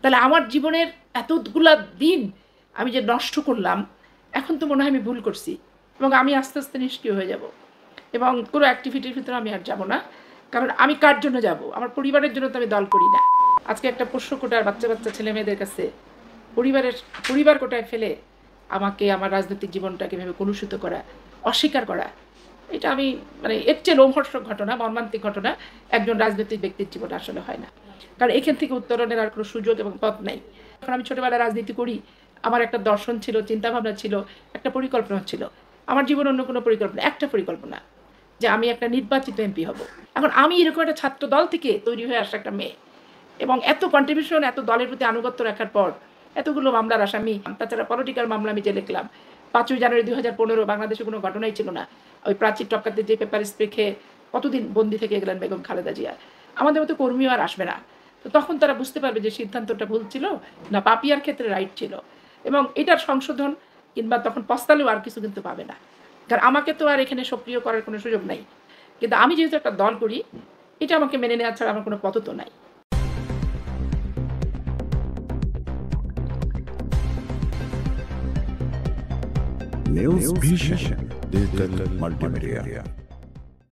তাহলে আমার জীবনের এতগুলা দিন আমি যে নষ্ট করলাম, এখন তো মনে হয় আমি ভুল করছি এবং আমি আস্তে আস্তে নিষ্ক্রিয় হয়ে যাব এবং কোনো অ্যাক্টিভিটির ভিতরে আমি আর যাব না। কারণ আমি কার জন্য যাব? আমার পরিবারের জন্য তো আমি দল করি না। আজকে একটা পোষ্য কোটার বাচ্চা বাচ্চা ছেলে মেয়েদের কাছে পরিবার কোটায় ফেলে আমাকে আমার রাজনৈতিক জীবনটাকে ভেবে কলুষিত করা, অস্বীকার করা, এটা আমি মানে এর চেয়ে লোমহর্ষক ঘটনা, মর্মান্তিক ঘটনা একজন রাজনৈতিক ব্যক্তির জীবনে আসলে হয় না। কারণ এখান থেকে উত্তরণের আর কোনো সুযোগ এবং পথ নেই। যখন আমি ছোটোবেলায় রাজনীতি করি, আমার একটা দর্শন ছিল, চিন্তাভাবনা ছিল, একটা পরিকল্পনা ছিল। আমার জীবন অন্য কোনো পরিকল্পনা, একটা পরিকল্পনা যে আমি একটা নির্বাচিত এমপি হব। এখন আমি এরকম একটা ছাত্র দল থেকে তৈরি হয়ে আসা একটা মেয়ে এবং এত কন্ট্রিবিউশন, এত দলের প্রতি আনুগত্য রাখার পর এতগুলো মামলার আসামি, তাছাড়া পলিটিক্যাল মামলা আমি যে লিখলাম, 5ই জানুয়ারি 2015 বাংলাদেশে কোনো ঘটনাই ছিল না। ওই প্রাচীর টপকাতে যে পেপার স্প্রে খেয়ে কতদিন বন্দি থেকে গেলেন বেগম খালেদা জিয়া। আমাদের মতো কর্মীও আর আসবে না। তো তখন তারা বুঝতে পারবে যে সিদ্ধান্তটা ভুল ছিল না পাপিয়ার ক্ষেত্রে রাইট ছিল, এবং এটার সংশোধন কিংবা তখন পস্তালেও আর কিছু কিন্তু পাবে না। কারণ আমাকে তো আর এখানে সক্রিয় করার কোনো সুযোগ নাই। কিন্তু আমি যেহেতু একটা দল করি, এটা আমাকে মেনে নেওয়া ছাড়া আমার কোনো পথ তো নাই। News Vision, Digital Multimedia.